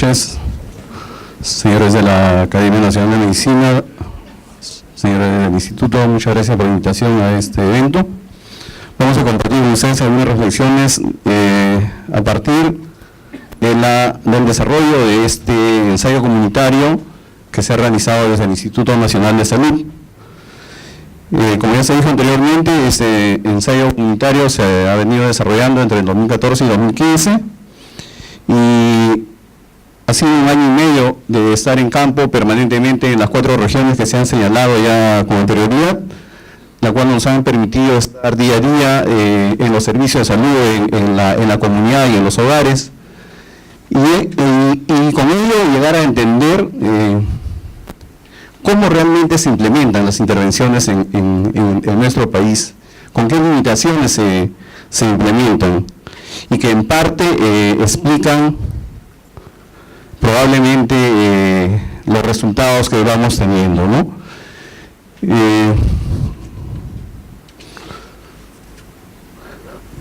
noches, señores de la Academia Nacional de Medicina, señores del Instituto, muchas gracias por la invitación a este evento. Vamos a compartir con ustedes algunas reflexiones a partir del desarrollo de este ensayo comunitario que se ha realizado desde el Instituto Nacional de Salud. Como ya se dijo anteriormente, este ensayo comunitario se ha venido desarrollando entre el 2014 y 2015 y ha sido un año y medio de estar en campo permanentemente en las 4 regiones que se han señalado ya con anterioridad, la cual nos han permitido estar día a día en los servicios de salud, en la comunidad y en los hogares, y con ello llegar a entender cómo realmente se implementan las intervenciones en nuestro país, con qué limitaciones se implementan, y que en parte explican probablemente los resultados que vamos teniendo, ¿no?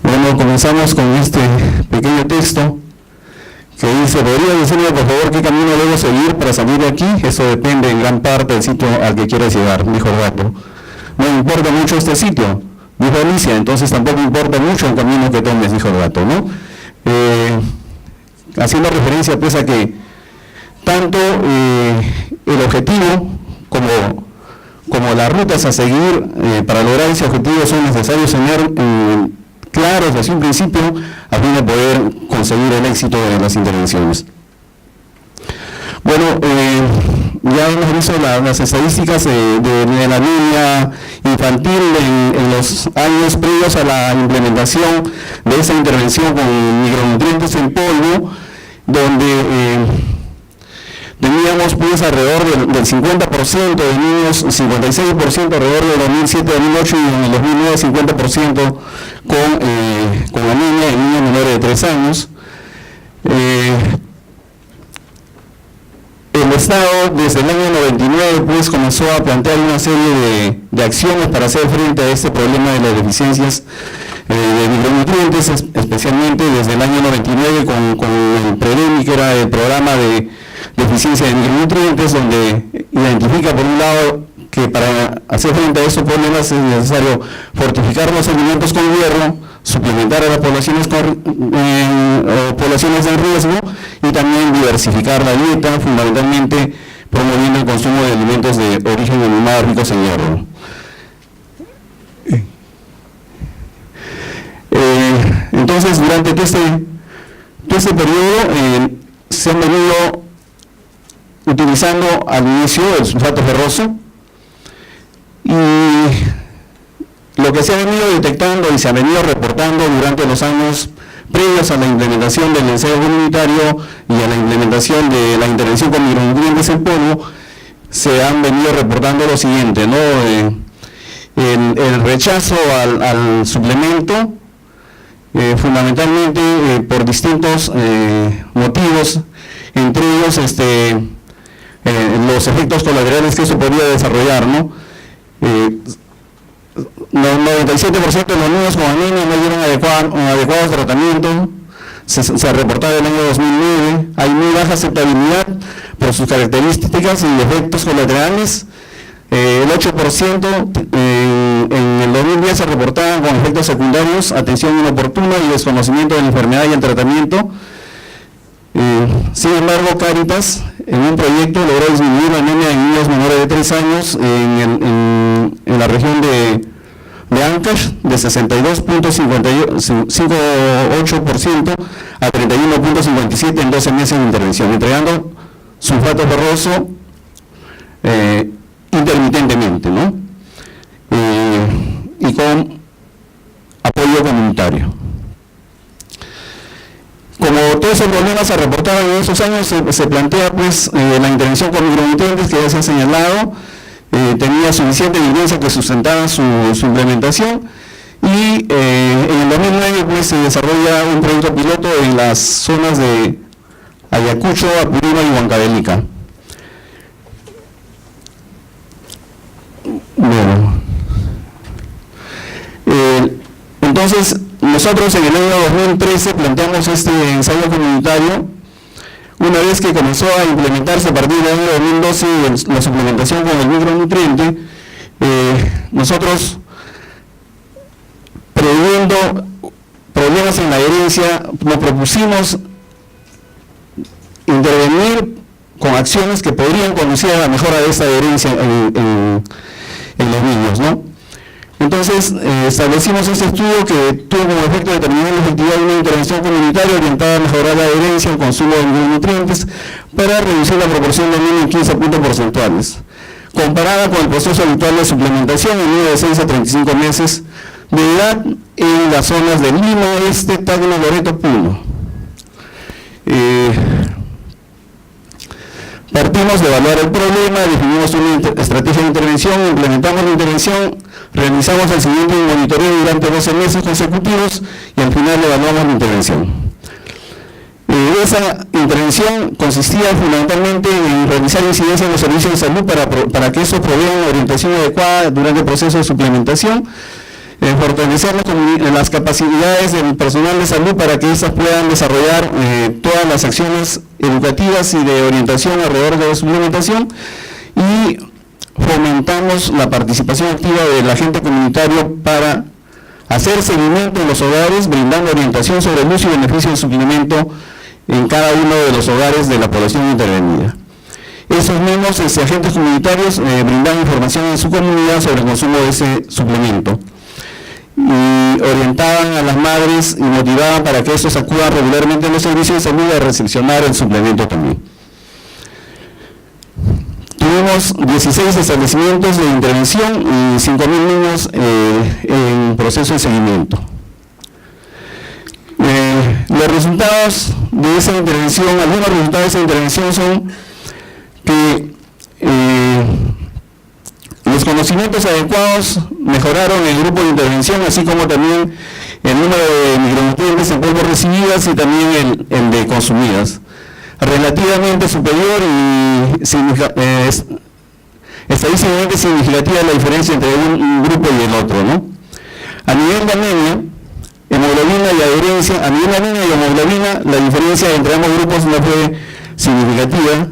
Bueno, comenzamos con este pequeño texto que dice: ¿podría decirme por favor qué camino debo seguir para salir de aquí? Eso depende en gran parte del sitio al que quieres llegar, dijo el gato. No me importa mucho este sitio, dijo Alicia, entonces tampoco importa mucho el camino que tomes, dijo el gato, ¿no? Haciendo referencia pues a que tanto el objetivo como las rutas a seguir para lograr ese objetivo son necesarios tener claros desde un principio a fin de poder conseguir el éxito de las intervenciones. Bueno, ya hemos visto las estadísticas de la anemia infantil en los años previos a la implementación de esa intervención con micronutrientes en polvo, donde teníamos pues alrededor del 50% de niños, 56% alrededor del 2007-2008 y en el 2009 50% con anemia en niños menores de 3 años. El Estado desde el año 99 pues comenzó a plantear una serie de acciones para hacer frente a este problema de las deficiencias de micronutrientes, especialmente desde el año 99 con el PREDEMI, que era el programa de deficiencia de micronutrientes, donde identifica por un lado que para hacer frente a estos problemas es necesario fortificar los alimentos con hierro, suplementar a las poblaciones poblaciones en riesgo y también diversificar la dieta, fundamentalmente promoviendo el consumo de alimentos de origen animal ricos en hierro. Entonces, durante todo este periodo se han venido utilizando al inicio el sulfato ferroso, y lo que se ha venido detectando y se ha venido reportando durante los años previos a la implementación del ensayo comunitario y a la implementación de la intervención con micronutrientes en polvo, se han venido reportando lo siguiente, ¿no? El rechazo al suplemento, fundamentalmente por distintos motivos, entre ellos los efectos colaterales que eso podría desarrollar, ¿no? 97% de los niños con anemia no dieron adecuados tratamientos, se ha reportado en el año 2009, hay muy baja aceptabilidad por sus características y efectos colaterales. El 8% en el 2010 se reportaban con efectos secundarios, atención inoportuna y desconocimiento de la enfermedad y el tratamiento. Sin embargo, Cáritas, en un proyecto, logró disminuir la anemia en niños menores de 3 años en la región de Ancash de 62.58% a 31.57% en 12 meses de intervención, entregando sulfato ferroso intermitentemente, ¿no? Y con apoyo comunitario. Como todos esos problemas se reportaban en esos años, se plantea pues la intervención con micronutrientes, que ya se ha señalado, tenía suficiente evidencia que sustentaba su implementación, y en el 2009 pues se desarrolla un proyecto piloto en las zonas de Ayacucho, Apurímac y Huancavelica. Bueno, entonces nosotros en el año 2013 planteamos este ensayo comunitario una vez que comenzó a implementarse a partir del año 2012 la suplementación con el micronutriente, nosotros, previendo problemas en la herencia, nos propusimos intervenir con acciones que podrían conducir a la mejora de esta herencia en los niños, ¿no? Entonces, establecimos este estudio que tuvo como efecto determinar la efectividad de una intervención comunitaria orientada a mejorar la herencia, el consumo de micronutrientes, para reducir la proporción de niños en 15 puntos porcentuales, comparada con el proceso habitual de suplementación en niños de 6 a 35 meses de edad en las zonas de Lima, Este, Tacna, Loreto, Puno. Partimos de evaluar el problema, definimos una estrategia de intervención, implementamos la intervención, realizamos el siguiente monitoreo durante 12 meses consecutivos y al final evaluamos la intervención. Esa intervención consistía fundamentalmente en realizar incidencia en los servicios de salud para que estos provean orientación adecuada durante el proceso de suplementación, fortalecer las capacidades del personal de salud para que éstas puedan desarrollar todas las acciones educativas y de orientación alrededor de la suplementación, y fomentamos la participación activa del agente comunitario para hacer seguimiento en los hogares, brindando orientación sobre el uso y beneficio del suplemento en cada uno de los hogares de la población intervenida. Esos mismos agentes comunitarios brindan información en su comunidad sobre el consumo de ese suplemento y orientaban a las madres y motivaban para que estos acudan regularmente a los servicios de salud a recepcionar el suplemento también. Tuvimos 16 establecimientos de intervención y 5.000 niños en proceso de seguimiento. Los resultados de esa intervención, algunos resultados de esa intervención son que los conocimientos adecuados mejoraron el grupo de intervención, así como también el número de micronutrientes en polvo recibidas y también el de consumidas. Relativamente superior y estadísticamente significativa la diferencia entre un grupo y el otro, ¿no? A nivel de anemia, hemoglobina y adherencia, a nivel de anemia y hemoglobina, la diferencia entre ambos grupos no fue significativa,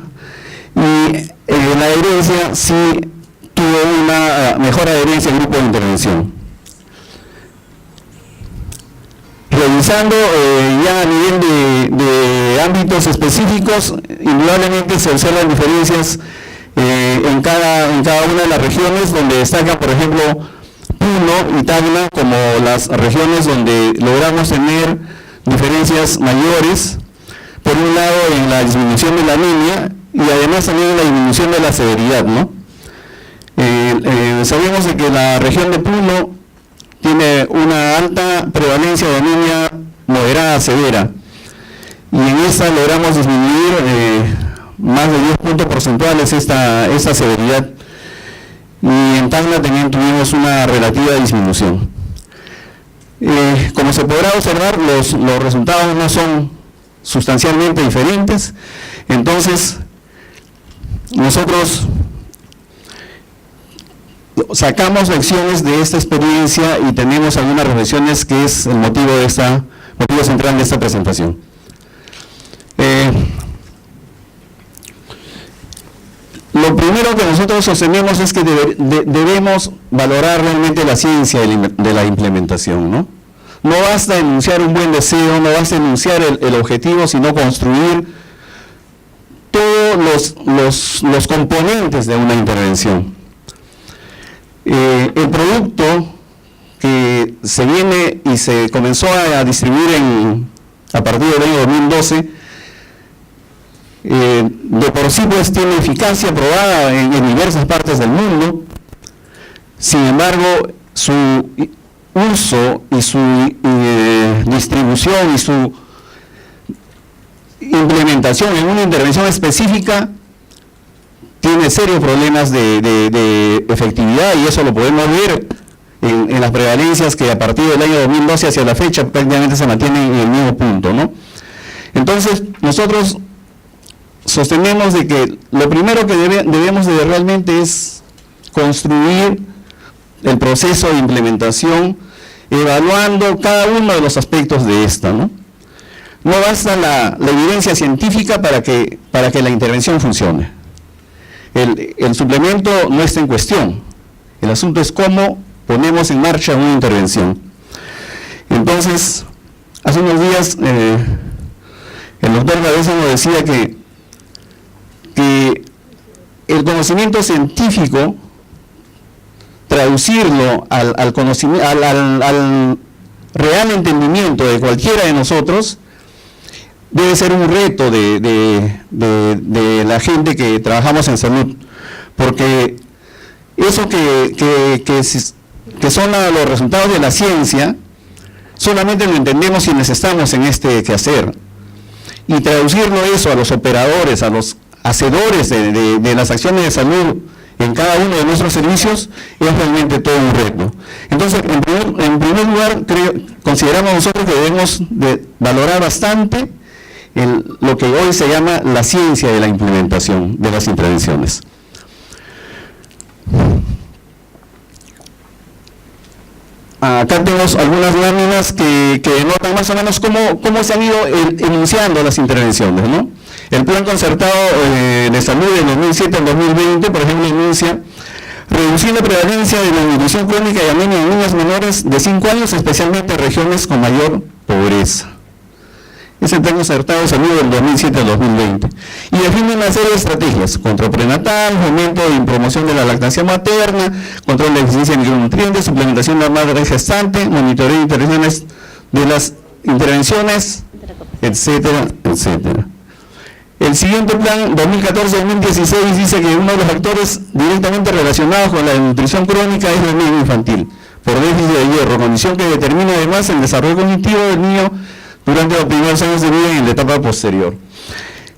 y la adherencia sí tuvo una mejor adherencia al grupo de intervención. Revisando ya a nivel de ámbitos específicos, indudablemente se observan diferencias en cada una de las regiones, donde destacan, por ejemplo, Puno y Tacna como las regiones donde logramos tener diferencias mayores, por un lado en la disminución de la anemia y además también en la disminución de la severidad, ¿no? Sabemos de que la región de Puno tiene una alta prevalencia de anemia moderada a severa, y en esta logramos disminuir más de 10 puntos porcentuales esta severidad, y en Tacna también tuvimos una relativa disminución. Como se podrá observar, los resultados no son sustancialmente diferentes. Entonces, nosotros sacamos lecciones de esta experiencia y tenemos algunas reflexiones que es el motivo central de esta presentación. Lo primero que nosotros sostenemos es que debemos valorar realmente la ciencia de la implementación, ¿no? No basta enunciar un buen deseo, no basta enunciar el objetivo, sino construir todos los componentes de una intervención. El producto que se viene y se comenzó a distribuir a partir del año 2012, de por sí pues tiene eficacia probada en diversas partes del mundo. Sin embargo, su uso y su distribución y su implementación en una intervención específica tiene serios problemas de efectividad, y eso lo podemos ver en las prevalencias que a partir del año 2012 hacia la fecha prácticamente se mantienen en el mismo punto, ¿no? Entonces, nosotros sostenemos de que lo primero que debemos de realmente es construir el proceso de implementación, evaluando cada uno de los aspectos de esta, ¿no? no basta la evidencia científica para que la intervención funcione. El suplemento no está en cuestión. El asunto es cómo ponemos en marcha una intervención. Entonces, hace unos días el doctor Cabeza nos decía que el conocimiento científico, traducirlo al conocimiento, al real entendimiento de cualquiera de nosotros, debe ser un reto de la gente que trabajamos en salud, porque eso que son los resultados de la ciencia, solamente lo entendemos si estamos en este quehacer, y traducirlo eso a los operadores, a los hacedores de las acciones de salud en cada uno de nuestros servicios, es realmente todo un reto. Entonces, en primer lugar, consideramos nosotros que debemos de valorar bastante lo que hoy se llama la ciencia de la implementación de las intervenciones. Acá tenemos algunas láminas que denotan más o menos cómo se han ido enunciando las intervenciones, ¿no? El Plan Concertado de Salud de 2007 al 2020, por ejemplo, enuncia reducir la prevalencia de la nutrición crónica y anemia en niños menores de 5 años, especialmente en regiones con mayor pobreza. Es el Plan Concertado de Salud del 2007 al 2020. Y define una serie de estrategias: control prenatal, fomento y promoción de la lactancia materna, control de la deficiencia de micronutrientes, suplementación de la madre gestante, monitoreo de intervenciones de las intervenciones, etcétera, etcétera. El siguiente plan, 2014-2016, dice que uno de los factores directamente relacionados con la nutrición crónica es la anemia infantil, por déficit de hierro, condición que determina además el desarrollo cognitivo del niño durante los primeros años de vida y en la etapa posterior.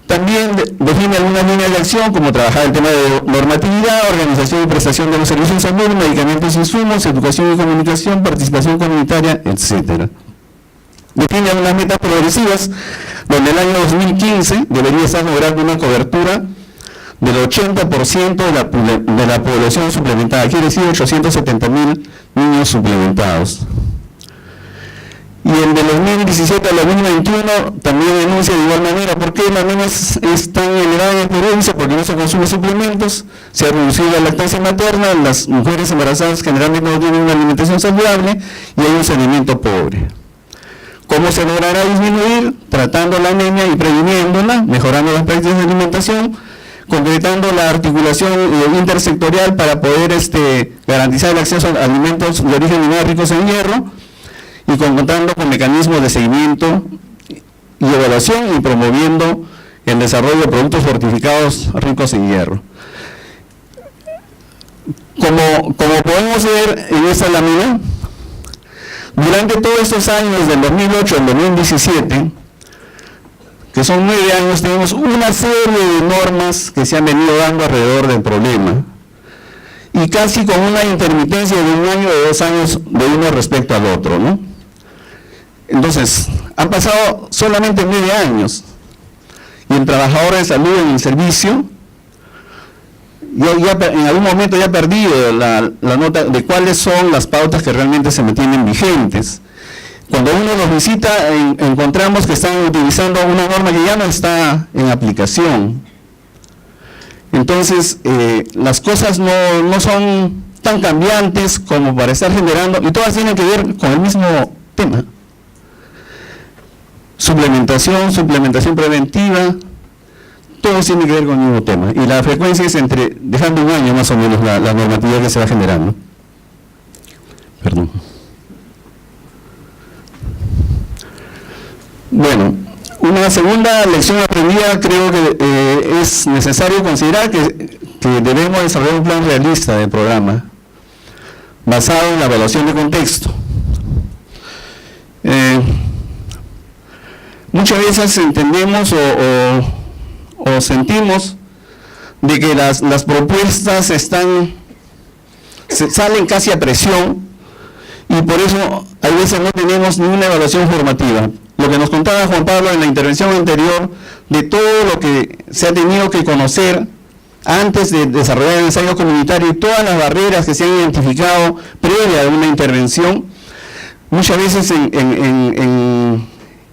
También define algunas líneas de acción, como trabajar el tema de normatividad, organización y prestación de los servicios de salud, medicamentos e insumos, educación y comunicación, participación comunitaria, etcétera. Define algunas metas progresivas, donde el año 2015 debería estar logrando una cobertura del 80% de la población suplementada, quiere decir 870.000 niños suplementados. Y el de 2017 al 2021 también denuncia de igual manera. ¿Por qué la anemia es tan elevada en el Perú? Porque no se consumen suplementos, se ha reducido la lactancia materna, las mujeres embarazadas generalmente no tienen una alimentación saludable y hay un saneamiento pobre. ¿Cómo se logrará disminuir? Tratando la anemia y previniéndola, mejorando las prácticas de alimentación, concretando la articulación intersectorial para poder garantizar el acceso a alimentos de origen animal ricos en hierro, y contando con mecanismos de seguimiento y evaluación y promoviendo el desarrollo de productos fortificados ricos en hierro. Como podemos ver en esta lámina, durante todos estos años, del 2008 al 2017, que son 9 años, tenemos una serie de normas que se han venido dando alrededor del problema, y casi con una intermitencia de 1 año o de 2 años de uno respecto al otro, ¿no? Entonces, han pasado solamente 9 años, y el trabajador de salud en el servicio ya en algún momento ya ha perdido la nota de cuáles son las pautas que realmente se mantienen vigentes. Cuando uno los visita, encontramos que están utilizando una norma que ya no está en aplicación. Entonces, las cosas no son tan cambiantes como para estar generando, y todas tienen que ver con el mismo tema. Suplementación preventiva, todos tienen que ver con el mismo tema, y la frecuencia es dejando 1 año más o menos la normatividad que se va generando. Perdón. Bueno, una segunda lección aprendida, creo que es necesario considerar que debemos desarrollar un plan realista del programa, basado en la evaluación de contexto. Muchas veces entendemos o sentimos de que las propuestas salen casi a presión, y por eso a veces no tenemos ni una evaluación formativa. Lo que nos contaba Juan Pablo en la intervención anterior, de todo lo que se ha tenido que conocer antes de desarrollar el ensayo comunitario y todas las barreras que se han identificado previa a una intervención, muchas veces en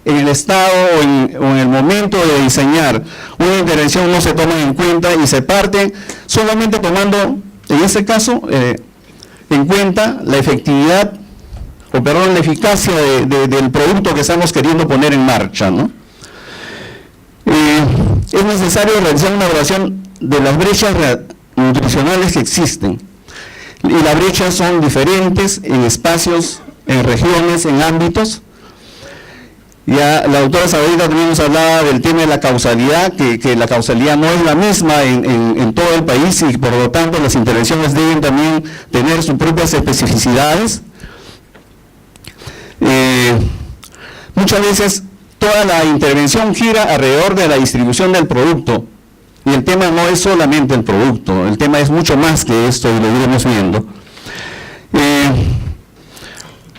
en el estado o en el momento de diseñar una intervención no se toman en cuenta y se parten solamente tomando, en este caso, en cuenta la efectividad, o perdón, la eficacia del producto que estamos queriendo poner en marcha, ¿no? Es necesario realizar una evaluación de las brechas nutricionales que existen. Y las brechas son diferentes en espacios, en regiones, en ámbitos. Ya la doctora Sabarita también nos hablaba del tema de la causalidad, que la causalidad no es la misma en todo el país y por lo tanto las intervenciones deben también tener sus propias especificidades. Muchas veces toda la intervención gira alrededor de la distribución del producto y el tema no es solamente el producto, el tema es mucho más que esto y lo iremos viendo.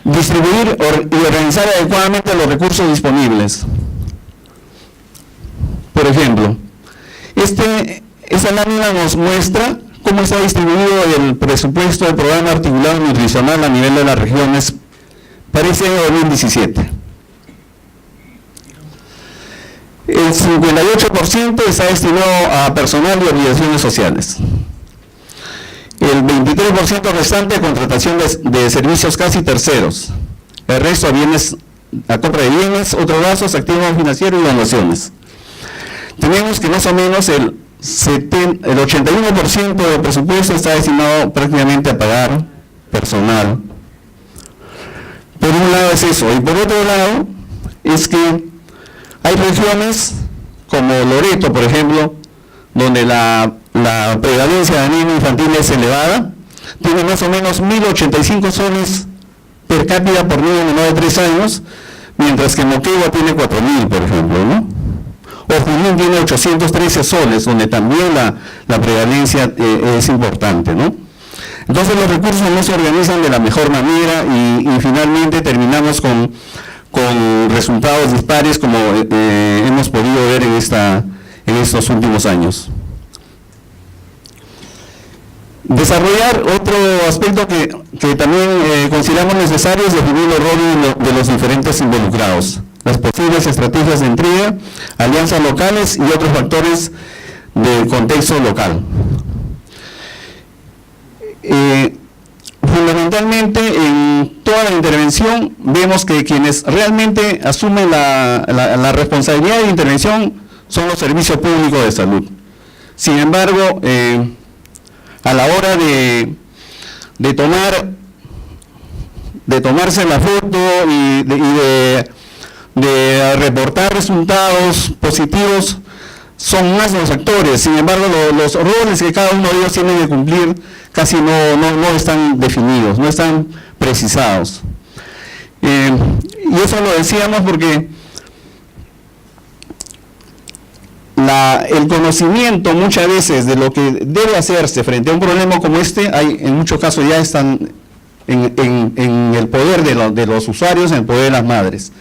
Distribuir y organizar adecuadamente los recursos disponibles. Por ejemplo, esta lámina nos muestra cómo está distribuido el presupuesto del programa articulado nutricional a nivel de las regiones para este año 2017. El 58% está destinado a personal y obligaciones sociales. El 23% restante a contratación de servicios casi terceros. El resto a compra de bienes, otros gastos, activos financieros y donaciones. Tenemos que más o menos el 81% del presupuesto está destinado prácticamente a pagar personal. Por un lado es eso, y por otro lado es que hay regiones como Loreto, por ejemplo, donde la prevalencia de anemia infantil es elevada, tiene más o menos 1.085 soles per cápita por niño menor de 3 años, mientras que Moquegua tiene 4.000, por ejemplo, ¿no? O Junín tiene 813 soles, donde también la prevalencia es importante, ¿no? Entonces los recursos no se organizan de la mejor manera y finalmente terminamos con resultados dispares como hemos podido ver en estos últimos años. Desarrollar otro aspecto que también consideramos necesario es definir los roles de los diferentes involucrados, las posibles estrategias de entrega, alianzas locales y otros factores del contexto local. Fundamentalmente en toda la intervención vemos que quienes realmente asumen la responsabilidad de intervención son los servicios públicos de salud. Sin embargo, a la hora de tomarse la foto y de reportar resultados positivos, son más los actores. Sin embargo, los roles que cada uno de ellos tiene que cumplir casi no están definidos, no están precisados. Y eso lo decíamos porque el conocimiento muchas veces de lo que debe hacerse frente a un problema como este, en muchos casos ya están en el poder de los usuarios, en el poder de las madres.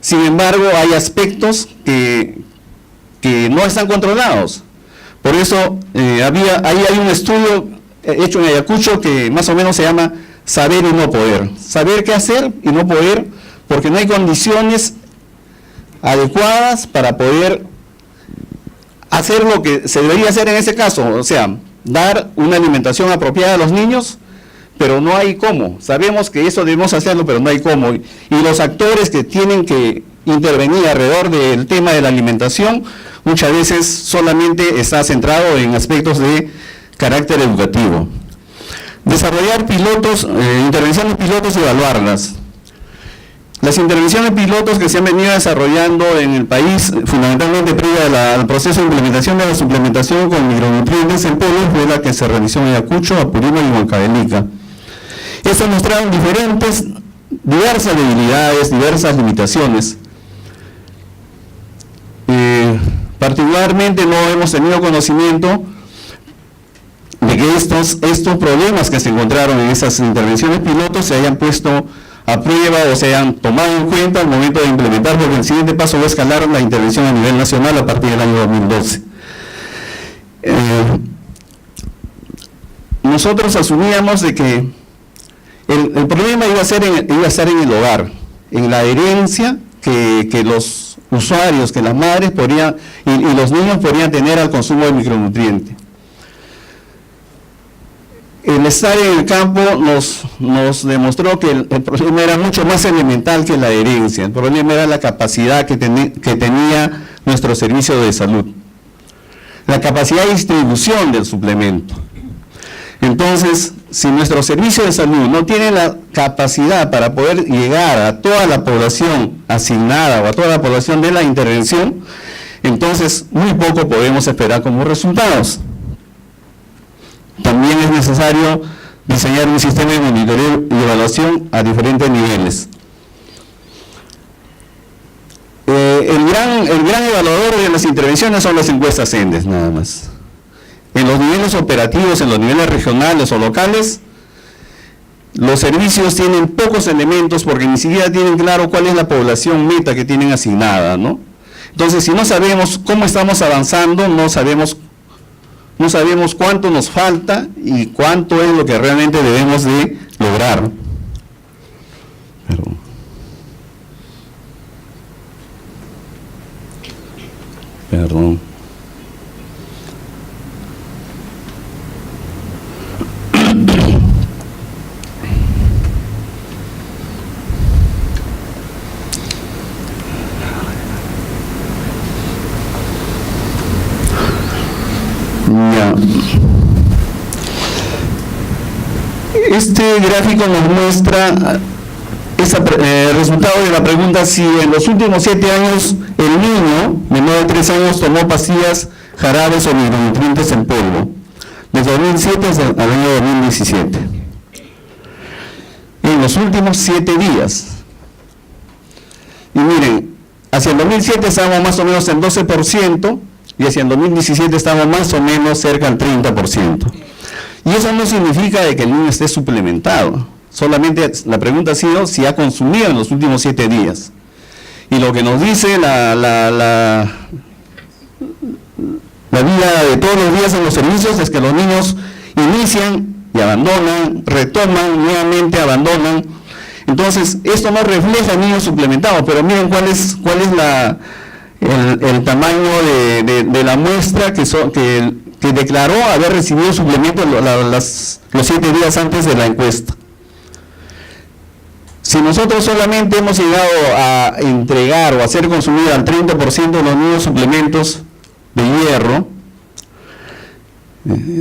Sin embargo, hay aspectos que no están controlados. Por eso ahí hay un estudio hecho en Ayacucho que más o menos se llama saber y no poder. Saber qué hacer y no poder, porque no hay condiciones adecuadas para poder hacer lo que se debería hacer en ese caso, o sea, dar una alimentación apropiada a los niños, pero no hay cómo. Sabemos que eso debemos hacerlo, pero no hay cómo. Y los actores que tienen que intervenir alrededor del tema de la alimentación, muchas veces solamente está centrado en aspectos de carácter educativo. Desarrollar pilotos, intervenciones pilotos y evaluarlas. Las intervenciones pilotos que se han venido desarrollando en el país, fundamentalmente previa al proceso de implementación de la suplementación con micronutrientes en polvo, fue la que se realizó en Ayacucho, Apurímac y Huancavelica. Estas mostraron diversas debilidades, diversas limitaciones. Particularmente no hemos tenido conocimiento de que estos problemas que se encontraron en esas intervenciones pilotos se hayan puesto a prueba o se hayan tomado en cuenta al momento de implementar, porque el siguiente paso va a escalar la intervención a nivel nacional a partir del año 2012. Nosotros asumíamos de que el problema iba a estar en el hogar, en la herencia que los usuarios, que las madres podrían, y los niños podrían tener al consumo de micronutrientes. El estar en el campo nos demostró que el problema era mucho más elemental que la herencia. El problema era la capacidad que tenía nuestro servicio de salud, la capacidad de distribución del suplemento. Entonces, si nuestro servicio de salud no tiene la capacidad para poder llegar a toda la población asignada o a toda la población de la intervención, entonces muy poco podemos esperar como resultados. También es necesario diseñar un sistema de monitoreo y evaluación a diferentes niveles. El gran evaluador de las intervenciones son las encuestas ENDES, nada más. En los niveles operativos, en los niveles regionales o locales, los servicios tienen pocos elementos porque ni siquiera tienen claro cuál es la población meta que tienen asignada, ¿no? Entonces, si no sabemos cómo estamos avanzando, no sabemos cuánto nos falta y cuánto es lo que realmente debemos de lograr. Perdón. Ya. Este gráfico nos muestra el resultado de la pregunta si en los últimos 7 años el niño menor de 3 años tomó pastillas, jarabes o micronutrientes en polvo, desde 2007 hasta el año 2017. En los últimos 7 días. Y miren, hacia el 2007 estábamos más o menos en 12%, y hacia el 2017 estamos más o menos cerca al 30%. Y eso no significa de que el niño esté suplementado, solamente la pregunta ha sido si ha consumido en los últimos 7 días. Y lo que nos dice la vida de todos los días en los servicios es que los niños inician y abandonan, retoman, nuevamente abandonan. Entonces, esto no refleja niños suplementados, pero miren cuál es el tamaño de la muestra que declaró haber recibido suplemento los 7 días antes de la encuesta. Si nosotros solamente hemos llegado a entregar o hacer consumir al 30% de los niños suplementos de hierro,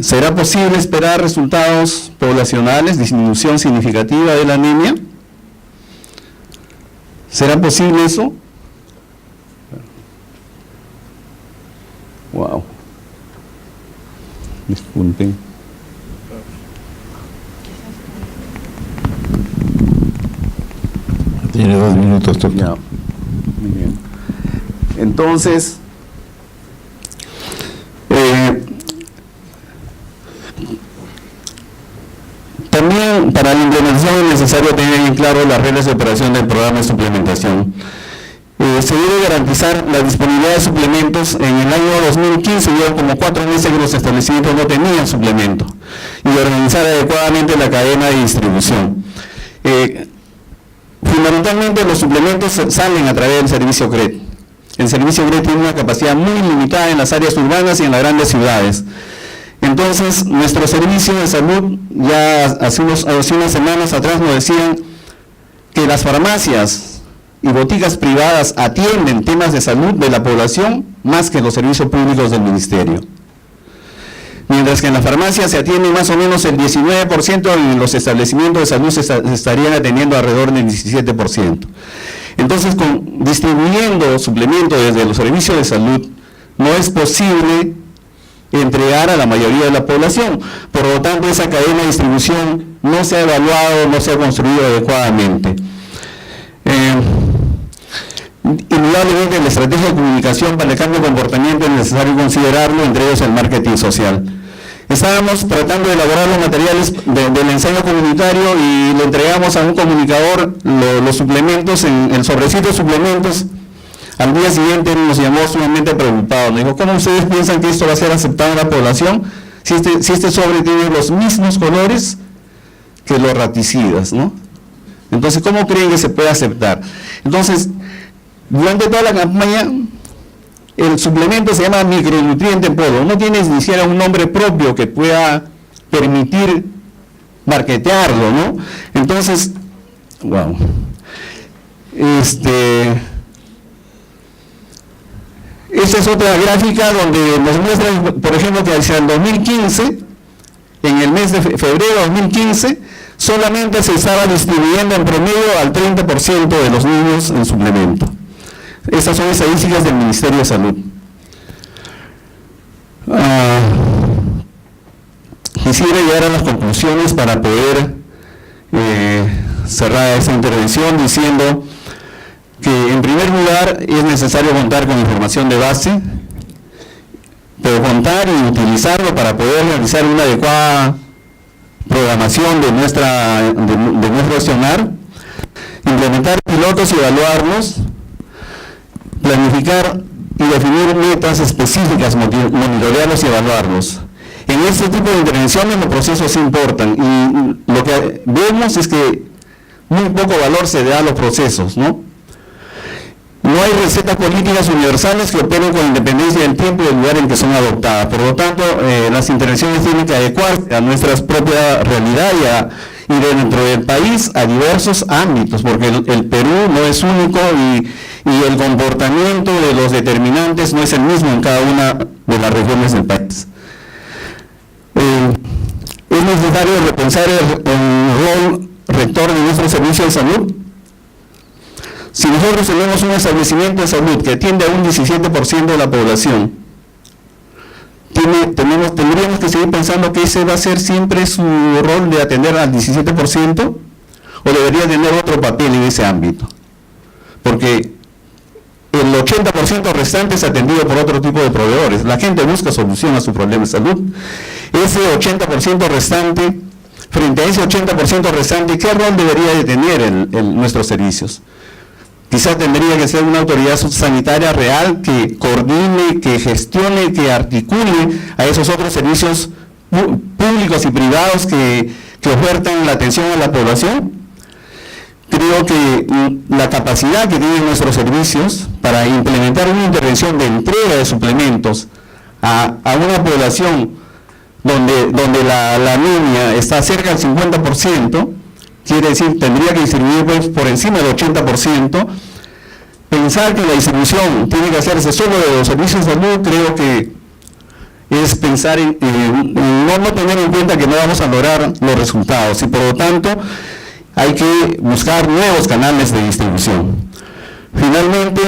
¿será posible esperar resultados poblacionales, disminución significativa de la anemia? ¿Será posible eso? Wow. Disculpen. Tiene 2 minutos, doctor. Ya. Muy bien. Entonces, también para la implementación es necesario tener bien claro las reglas de operación del programa de suplementación. Se debe garantizar la disponibilidad de suplementos. En el año 2015 hubo como 4 meses que los establecimientos no tenían suplemento, y organizar adecuadamente la cadena de distribución. Fundamentalmente los suplementos salen a través del servicio CRET. El servicio CRET tiene una capacidad muy limitada en las áreas urbanas y en las grandes ciudades. Entonces, nuestro servicio de salud, ya hace unas semanas atrás nos decían que las farmacias y boticas privadas atienden temas de salud de la población más que los servicios públicos del ministerio. Mientras que en la farmacia se atiende más o menos el 19%, en los establecimientos de salud se estarían atendiendo alrededor del 17%. Entonces, distribuyendo suplementos desde los servicios de salud, no es posible entregar a la mayoría de la población. Por lo tanto, esa cadena de distribución no se ha evaluado, no se ha construido adecuadamente. Indudablemente la estrategia de comunicación para el cambio de comportamiento es necesario considerarlo, entre ellos el marketing social. Estábamos tratando de elaborar los materiales del ensayo comunitario y le entregamos a un comunicador los suplementos, el sobrecito de suplementos. Al día siguiente nos llamó sumamente preocupado. Nos dijo, ¿cómo ustedes piensan que esto va a ser aceptado en la población si este sobre tiene los mismos colores que los raticidas, ¿no? Entonces, ¿cómo creen que se puede aceptar? Entonces, Durante toda la campaña, el suplemento se llama micronutriente en polvo. No tiene ni siquiera un nombre propio que pueda permitir marketearlo, ¿no? Entonces, wow. Esta es otra gráfica donde nos muestra, por ejemplo, que hacia el 2015, en el mes de febrero de 2015, solamente se estaba distribuyendo en promedio al 30% de los niños en suplemento. Estas son estadísticas del Ministerio de Salud. Quisiera llegar a las conclusiones para poder cerrar esta intervención diciendo que, en primer lugar, es necesario contar con información de base, pero contar y utilizarlo para poder realizar una adecuada programación de nuestro accionar, implementar pilotos y evaluarlos, planificar y definir metas específicas, monitorearlos y evaluarlos. En este tipo de intervenciones los procesos importan, y lo que vemos es que muy poco valor se da a los procesos, ¿no? No hay recetas políticas universales que operen con independencia del tiempo y del lugar en que son adoptadas. Por lo tanto, las intervenciones tienen que adecuarse a nuestra propia realidad y dentro del país a diversos ámbitos, porque el Perú no es único y el comportamiento de los determinantes no es el mismo en cada una de las regiones del país. Es necesario repensar el rol rector de nuestro servicio de salud. Si nosotros tenemos un establecimiento de salud que atiende a un 17% de la población, tendríamos que seguir pensando que ese va a ser siempre su rol de atender al 17%, o debería tener otro papel en ese ámbito, porque el 80% restante es atendido por otro tipo de proveedores. La gente busca solución a su problema de salud. Ese 80% restante, frente a ese 80% restante, ¿qué rol debería de tener nuestros servicios? Quizás tendría que ser una autoridad sanitaria real que coordine, que gestione, que articule a esos otros servicios públicos y privados que ofertan la atención a la población. Creo que la capacidad que tienen nuestros servicios para implementar una intervención de entrega de suplementos a una población donde la anemia está cerca del 50%, quiere decir, tendría que distribuir por encima del 80%. Pensar que la distribución tiene que hacerse solo de los servicios de salud, creo que es pensar en no tener en cuenta que no vamos a lograr los resultados, y por lo tanto hay que buscar nuevos canales de distribución. Finalmente,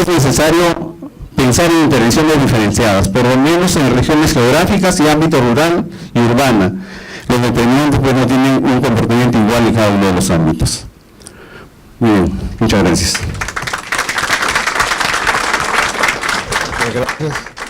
es necesario pensar en intervenciones diferenciadas, por lo menos en regiones geográficas y ámbito rural y urbana. Los determinantes pues no tienen un comportamiento igual en cada uno de los ámbitos. Muy bien, muchas gracias. Gracias.